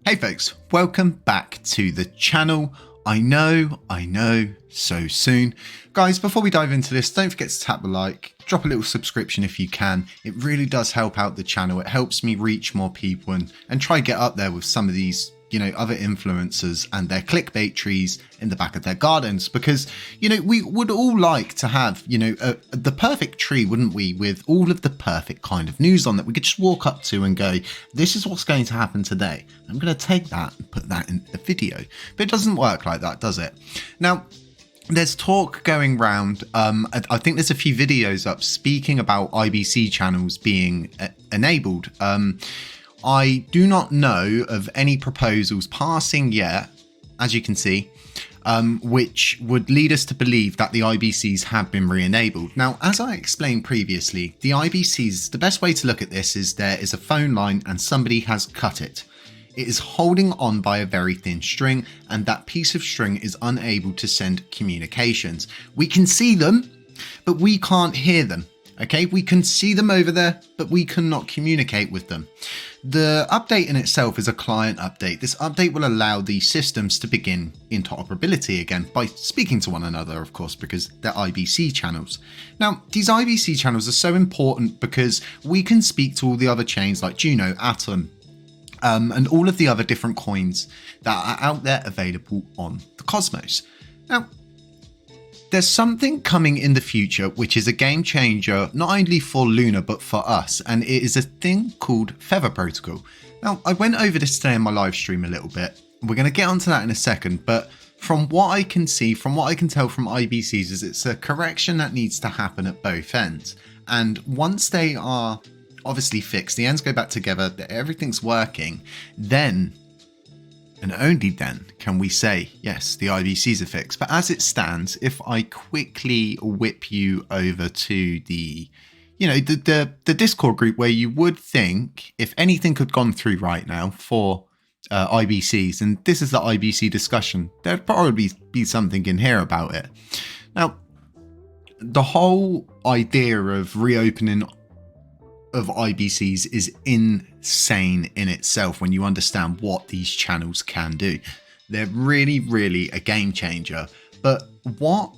Hey folks, welcome back to the channel. I know, so soon. Guys, before we dive into this, don't forget to tap the like, drop a little subscription if you can. It really does help out the channel. It helps me reach more people and try get up there with some of these, other influencers and their clickbait trees in the back of their gardens, because, we would all like to have, the perfect tree, wouldn't we? With all of the perfect kind of news on that we could just walk up to and go, this is what's going to happen today. I'm going to take that and put that in the video, but it doesn't work like that, does it? Now, there's talk going round. I think there's a few videos up speaking about IBC channels being enabled. I do not know of any proposals passing yet, as you can see, which would lead us to believe that the IBCs have been re-enabled. Now, as I explained previously, the IBCs, the best way to look at this is there is a phone line and somebody has cut it. It is holding on by a very thin string, and that piece of string is unable to send communications. We can see them, but we can't hear them. Okay, we can see them over there, but we cannot communicate with them. The update in itself is a client update. This update will allow the systems to begin interoperability again by speaking to one another, of course, because they're IBC channels. Now, these IBC channels are so important because we can speak to all the other chains like Juno, Atom, and all of the other different coins that are out there available on the Cosmos. Now, there's something coming in the future which is a game changer not only for Luna but for us, and it is a thing called Feather Protocol. Now, I went over this today in my live stream a little bit. We're going to get onto that in a second, but from what I can see, from what I can tell from IBCs, is it's a correction that needs to happen at both ends. And once they are obviously fixed, the ends go back together, everything's working, then and only then can we say, yes, the IBCs are fixed. But as it stands, if I quickly whip you over to the, the Discord group where you would think if anything had gone through right now for IBCs, and this is the IBC discussion, there'd probably be something in here about it. Now, the whole idea of reopening of IBCs is insane in itself when you understand what these channels can do. They're really, really a game changer. But what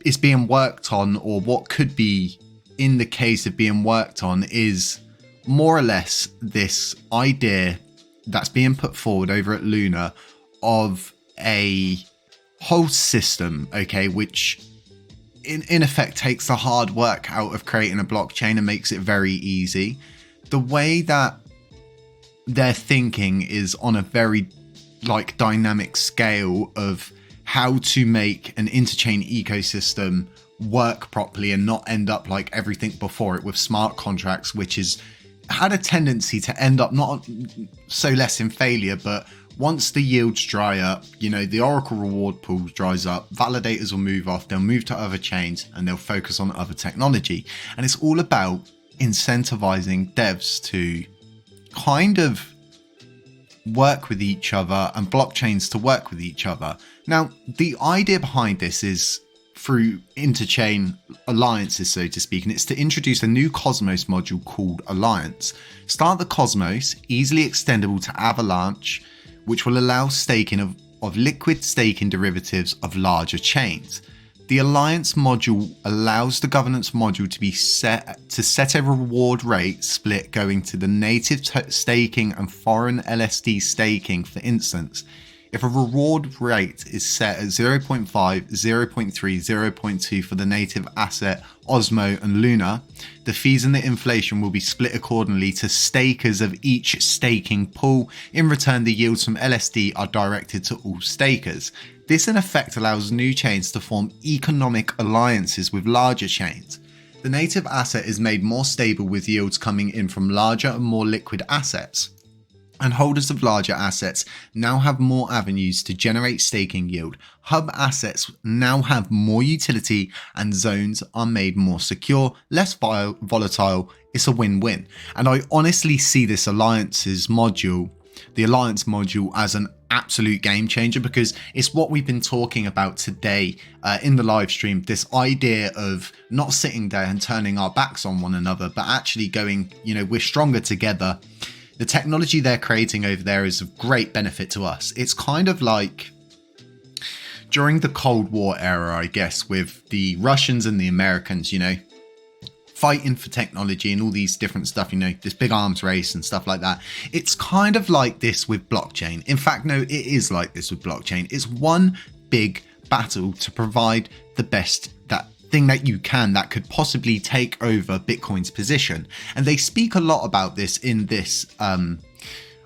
is being worked on, or what could be in the case of being worked on, is more or less this idea that's being put forward over at Luna of a whole system, okay, which in effect takes the hard work out of creating a blockchain and makes it very easy. The way that they're thinking is on a very dynamic scale of how to make an interchain ecosystem work properly and not end up like everything before it with smart contracts, which has had a tendency to end up not so less in failure, but once the yields dry up, the Oracle reward pool dries up, validators will move off, they'll move to other chains and they'll focus on other technology. And it's all about incentivizing devs to kind of work with each other and blockchains to work with each other. Now, the idea behind this is through interchain alliances, so to speak, and it's to introduce a new Cosmos module called Alliance. Start the Cosmos, easily extendable to Avalanche, which will allow staking of liquid staking derivatives of larger chains. The Alliance module allows the governance module to be set a reward rate split going to the native staking and foreign LSD staking, for instance. If a reward rate is set at 0.5, 0.3, 0.2 for the native asset Osmo and Luna, the fees and the inflation will be split accordingly to stakers of each staking pool. In return, the yields from LSD are directed to all stakers. This in effect allows new chains to form economic alliances with larger chains. The native asset is made more stable with yields coming in from larger and more liquid assets. And holders of larger assets now have more avenues to generate staking yield. Hub assets now have more utility and zones are made more secure, less volatile. It's a win-win. And I honestly see this alliances module, the alliance module, as an absolute game changer, because it's what we've been talking about today in the live stream. This idea of not sitting there and turning our backs on one another, but actually going, we're stronger together. the technology they're creating over there is of great benefit to us. It's kind of like during the Cold War era, I guess, with the Russians and the Americans, you know, fighting for technology and all these different stuff, you know, this big arms race and stuff like that. It's kind of like this with blockchain. In fact, no, it is like this with blockchain. It's one big battle to provide the best thing that you can that could possibly take over Bitcoin's position. And they speak a lot about this in this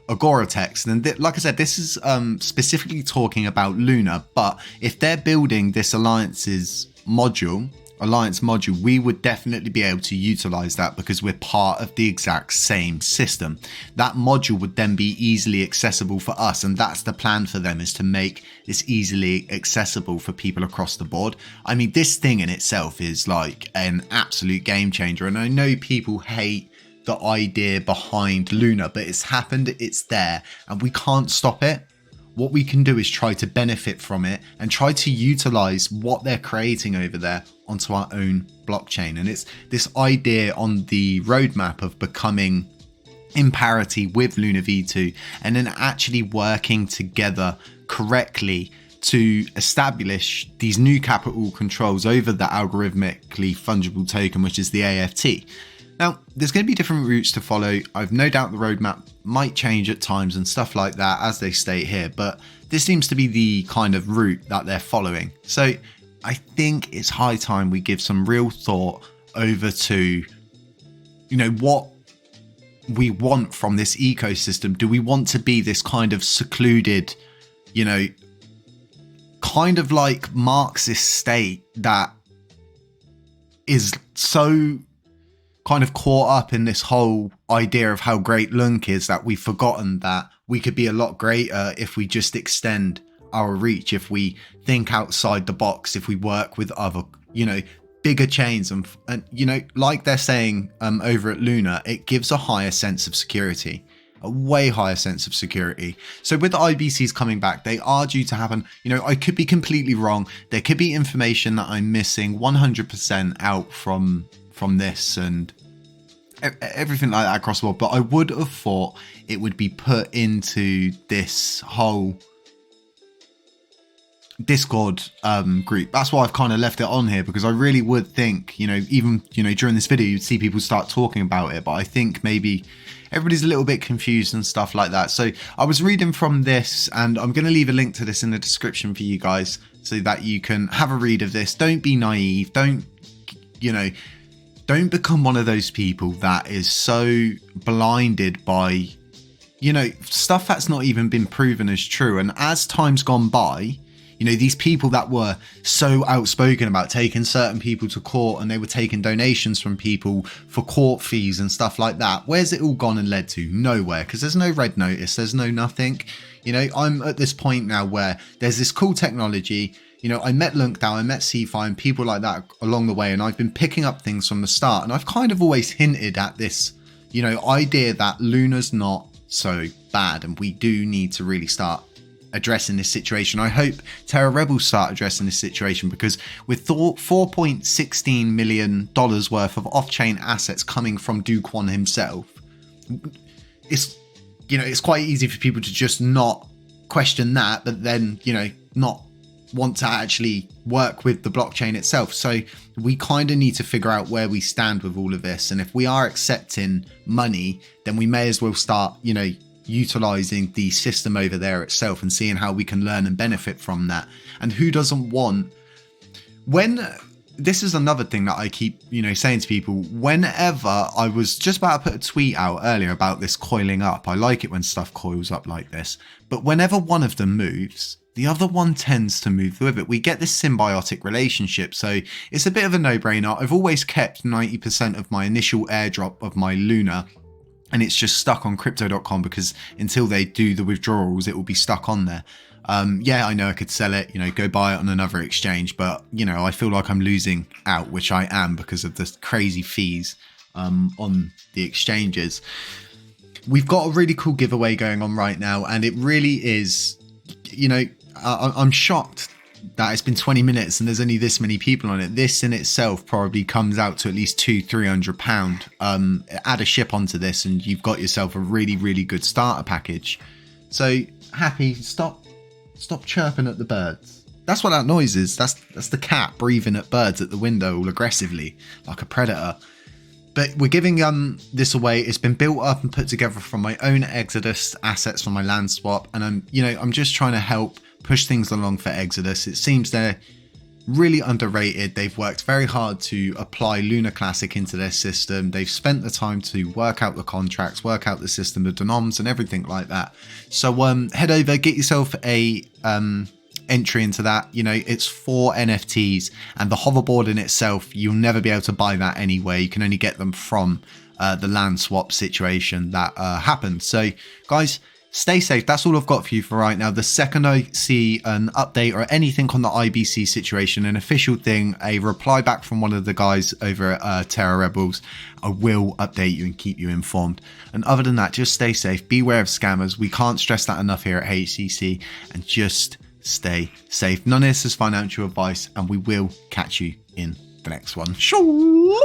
Agora text. And like I said, this is specifically talking about Luna, but if they're building this alliance module, we would definitely be able to utilize that because we're part of the exact same system. That module would then be easily accessible for us, and that's the plan for them, is to make this easily accessible for people across the board. I mean, this thing in itself is like an absolute game changer, and I know people hate the idea behind Luna, but it's happened, it's there, and we can't stop it. What we can do is try to benefit from it and try to utilize what they're creating over there onto our own blockchain. And it's this idea on the roadmap of becoming in parity with Luna V2 and then actually working together correctly to establish these new capital controls over the algorithmically fungible token, which is the AFT. Now, there's going to be different routes to follow. I've no doubt the roadmap might change at times and stuff like that, as they state here, but this seems to be the kind of route that they're following. So I think it's high time we give some real thought over to, you know, what we want from this ecosystem. Do we want to be this kind of secluded, you know, kind of like Marxist state that is so kind of caught up in this whole idea of how great LUNC is that we've forgotten that we could be a lot greater if we just extend our reach, if we think outside the box, if we work with other, you know, bigger chains and you know, like they're saying over at Luna, it gives a higher sense of security, a way higher sense of security. So with the IBCs coming back, they are due to happen. You know, I could be completely wrong. There could be information that I'm missing 100% out from this and everything like that across the board, but I would have thought it would be put into this whole Discord group. That's why I've kind of left it on here, because I really would think, you know, even, you know, during this video you'd see people start talking about it, but I think maybe everybody's a little bit confused and stuff like that. So I was reading from this, and I'm going to leave a link to this in the description for you guys so that you can have a read of this. Don't be naive. Don't, you know, don't become one of those people that is so blinded by, you know, stuff that's not even been proven as true. And as time's gone by, you know, these people that were so outspoken about taking certain people to court, and they were taking donations from people for court fees and stuff like that, where's it all gone and led to? Nowhere, because there's no red notice, there's no nothing. You know, I'm at this point now where there's this cool technology. You know, I met LUNC DAO, I met CFI and people like that along the way, and I've been picking up things from the start. And I've kind of always hinted at this, you know, idea that Luna's not so bad, and we do need to really start addressing this situation. I hope Terra Rebels start addressing this situation, because with $4.16 million worth of off-chain assets coming from Do Kwon himself, it's, you know, it's quite easy for people to just not question that, but then, you know, not want to actually work with the blockchain itself. So we kind of need to figure out where we stand with all of this. And if we are accepting money, then we may as well start, you know, utilizing the system over there itself and seeing how we can learn and benefit from that. And who doesn't want, when this is another thing that I keep, you know, saying to people, whenever I was just about to put a tweet out earlier about this coiling up, I like it when stuff coils up like this, but whenever one of them moves, the other one tends to move with it. We get this symbiotic relationship. So it's a bit of a no-brainer. I've always kept 90% of my initial airdrop of my Luna, and it's just stuck on crypto.com, because until they do the withdrawals, it will be stuck on there. Yeah, I know I could sell it, you know, go buy it on another exchange, but, you know, I feel like I'm losing out, which I am, because of the crazy fees on the exchanges. We've got a really cool giveaway going on right now, and it really is, you know, I'm shocked that it's been 20 minutes and there's only this many people on it. This in itself probably comes out to at least £200-300. Add a ship onto this and you've got yourself a really, really good starter package. So happy, stop chirping at the birds. That's what that noise is. That's the cat breathing at birds at the window all aggressively like a predator. But we're giving this away. It's been built up and put together from my own Exodus assets from my land swap, and I'm just trying to help push things along for Exodus. It seems they're really underrated. They've worked very hard to apply Lunar Classic into their system. They've spent the time to work out the contracts, work out the system of denoms and everything like that. So head over, get yourself a entry into that. It's 4 NFTs, and the hoverboard in itself, you'll never be able to buy that anyway. You can only get them from the land swap situation that happened. So guys, stay safe. That's all I've got for you for right now. The second I see an update or anything on the IBC situation, an official thing, a reply back from one of the guys over at Terra Rebels, I will update you and keep you informed. And other than that, just stay safe. Beware of scammers. We can't stress that enough here at HCC, and just stay safe. None of this is financial advice, and we will catch you in the next one. Sure.